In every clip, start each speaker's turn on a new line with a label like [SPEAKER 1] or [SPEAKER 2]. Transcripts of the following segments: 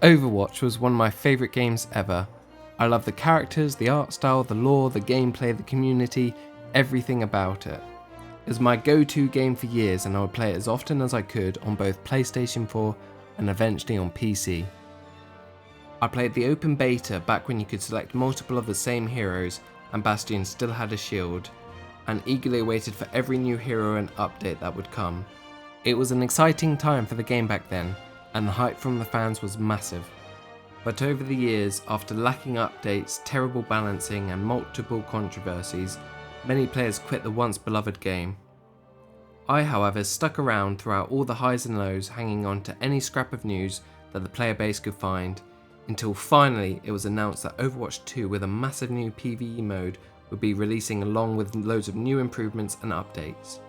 [SPEAKER 1] Overwatch was one of my favourite games ever. I love the characters, the art style, the lore, the gameplay, the community, everything about it. It was my go-to game for years and I would play it as often as I could on both PlayStation 4 and eventually on PC. I played the open beta back when you could select multiple of the same heroes and Bastion still had a shield, and eagerly awaited for every new hero and update that would come. It was an exciting time for the game back then, and the hype from the fans was massive. But over the years, after lacking updates, terrible balancing and multiple controversies, many players quit the once beloved game. I, however, stuck around throughout all the highs and lows, hanging on to any scrap of news that the player base could find, until finally it was announced that Overwatch 2 with a massive new PvE mode would be releasing along with loads of new improvements and updates.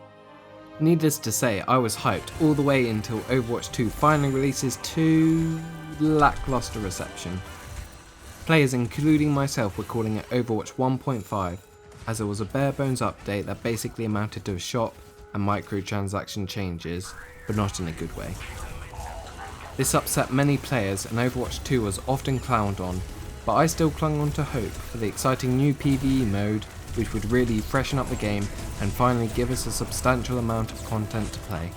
[SPEAKER 1] Needless to say, I was hyped all the way until Overwatch 2 finally releases to lackluster reception. Players including myself were calling it Overwatch 1.5 as it was a bare bones update that basically amounted to a shop and microtransaction changes, but not in a good way. This upset many players and Overwatch 2 was often clowned on, but I still clung on to hope for the exciting new PvE mode which would really freshen up the game and finally give us a substantial amount of content to play.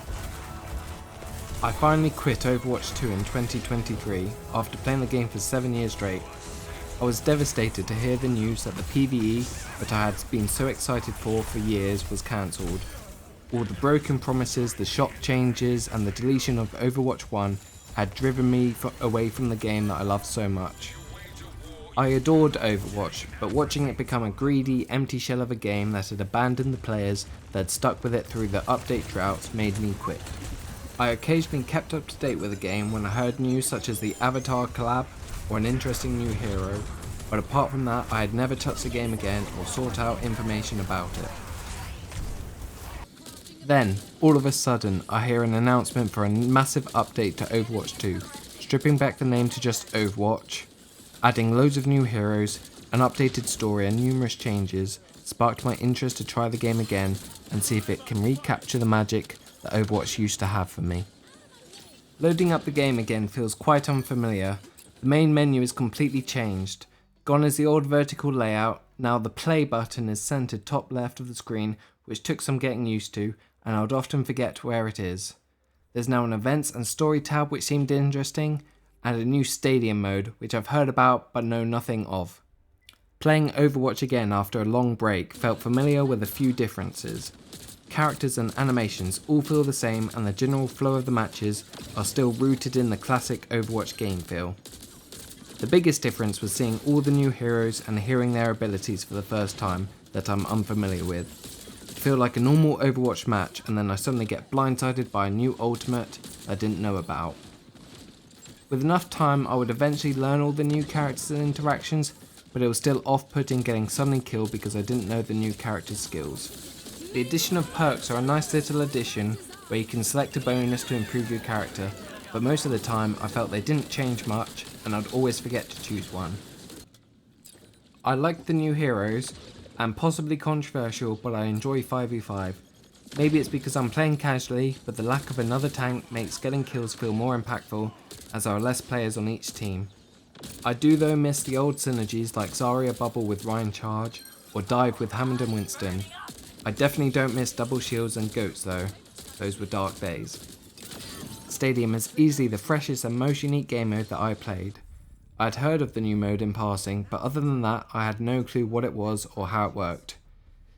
[SPEAKER 1] I finally quit Overwatch 2 in 2023 after playing the game for 7 years straight. I was devastated to hear the news that the PvE that I had been so excited for years was cancelled. All the broken promises, the shop changes and the deletion of Overwatch 1 had driven me away from the game that I loved so much. I adored Overwatch, but watching it become a greedy, empty shell of a game that had abandoned the players that had stuck with it through the update droughts made me quit. I occasionally kept up to date with the game when I heard news such as the Avatar collab or an interesting new hero, but apart from that I had never touched the game again or sought out information about it. Then, all of a sudden, I hear an announcement for a massive update to Overwatch 2, stripping back the name to just Overwatch, adding loads of new heroes, an updated story and numerous changes, sparked my interest to try the game again and see if it can recapture the magic that Overwatch used to have for me. Loading up the game again feels quite unfamiliar. The main menu is completely changed. Gone is the old vertical layout, now the play button is centered top left of the screen, which took some getting used to, and I would often forget where it is. There's now an events and story tab which seemed interesting, and a new stadium mode which I've heard about but know nothing of. Playing Overwatch again after a long break felt familiar with a few differences. Characters and animations all feel the same and the general flow of the matches are still rooted in the classic Overwatch game feel. The biggest difference was seeing all the new heroes and hearing their abilities for the first time that I'm unfamiliar with. I feel like a normal Overwatch match and then I suddenly get blindsided by a new ultimate I didn't know about. With enough time I would eventually learn all the new characters and interactions, but it was still off-putting getting suddenly killed because I didn't know the new character's skills. The addition of perks are a nice little addition where you can select a bonus to improve your character, but most of the time I felt they didn't change much and I'd always forget to choose one. I liked the new heroes, and possibly controversial, but I enjoy 5v5. Maybe it's because I'm playing casually, but the lack of another tank makes getting kills feel more impactful as there are less players on each team. I do though miss the old synergies like Zarya Bubble with Ryan Charge or Dive with Hammond and Winston. I definitely don't miss double shields and goats though, those were dark days. Stadium is easily the freshest and most unique game mode that I played. I'd heard of the new mode in passing, but other than that I had no clue what it was or how it worked.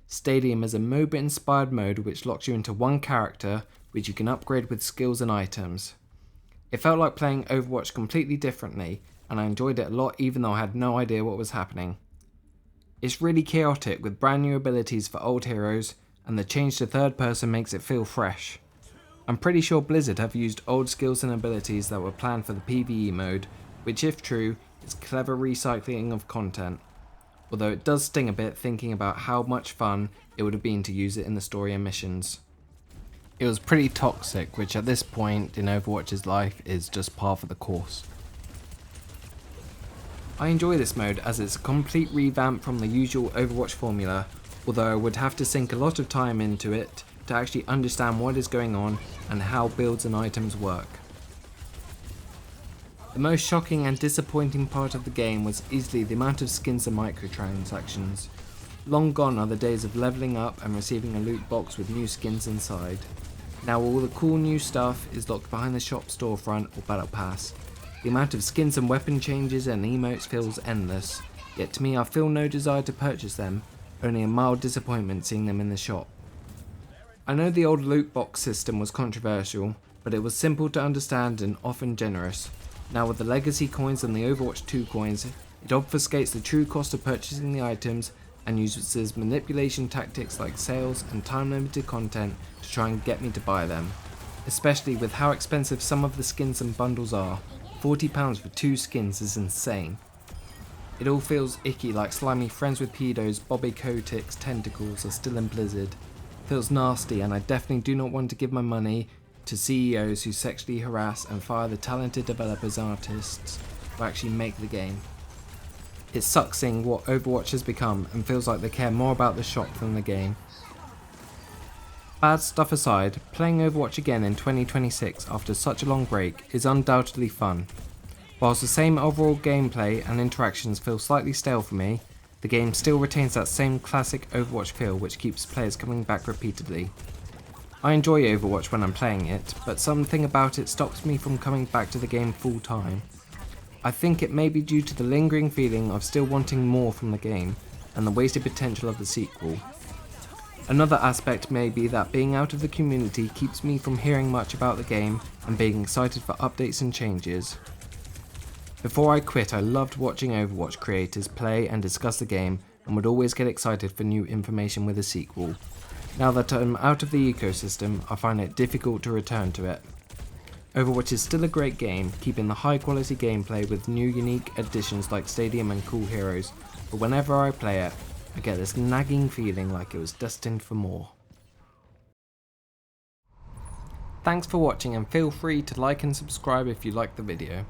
[SPEAKER 1] Stadium is a MOBA inspired mode which locks you into one character which you can upgrade with skills and items. It felt like playing Overwatch completely differently and I enjoyed it a lot even though I had no idea what was happening. It's really chaotic with brand new abilities for old heroes and the change to third person makes it feel fresh. I'm pretty sure Blizzard have used old skills and abilities that were planned for the PvE mode, which if true, is clever recycling of content, although it does sting a bit thinking about how much fun it would have been to use it in the story and missions. It was pretty toxic, which at this point in Overwatch's life is just par for the course. I enjoy this mode as it's a complete revamp from the usual Overwatch formula, although I would have to sink a lot of time into it to actually understand what is going on and how builds and items work. The most shocking and disappointing part of the game was easily the amount of skins and microtransactions. Long gone are the days of leveling up and receiving a loot box with new skins inside. Now all the cool new stuff is locked behind the shop storefront or battle pass. The amount of skins and weapon changes and emotes feels endless, yet to me I feel no desire to purchase them, only a mild disappointment seeing them in the shop. I know the old loot box system was controversial, but it was simple to understand and often generous. Now with the legacy coins and the Overwatch 2 coins, it obfuscates the true cost of purchasing the items and uses manipulation tactics like sales and time limited content to try and get me to buy them. Especially with how expensive some of the skins and bundles are. £40 for 2 skins is insane. It all feels icky, like slimy friends with pedos, Bobby Kotick's tentacles are still in Blizzard. Feels nasty, and I definitely do not want to give my money to CEOs who sexually harass and fire the talented developers and artists who actually make the game. It sucks seeing what Overwatch has become and feels like they care more about the shop than the game. Bad stuff aside, playing Overwatch again in 2026 after such a long break is undoubtedly fun. Whilst the same overall gameplay and interactions feel slightly stale for me, the game still retains that same classic Overwatch feel which keeps players coming back repeatedly. I enjoy Overwatch when I'm playing it, but something about it stops me from coming back to the game full time. I think it may be due to the lingering feeling of still wanting more from the game, and the wasted potential of the sequel. Another aspect may be that being out of the community keeps me from hearing much about the game and being excited for updates and changes. Before I quit, I loved watching Overwatch creators play and discuss the game and would always get excited for new information with a sequel. Now that I'm out of the ecosystem, I find it difficult to return to it. Overwatch is still a great game, keeping the high quality gameplay with new unique additions like Stadium and cool heroes, but whenever I play it, I get this nagging feeling like it was destined for more. Thanks for watching, and feel free to like and subscribe if you liked the video.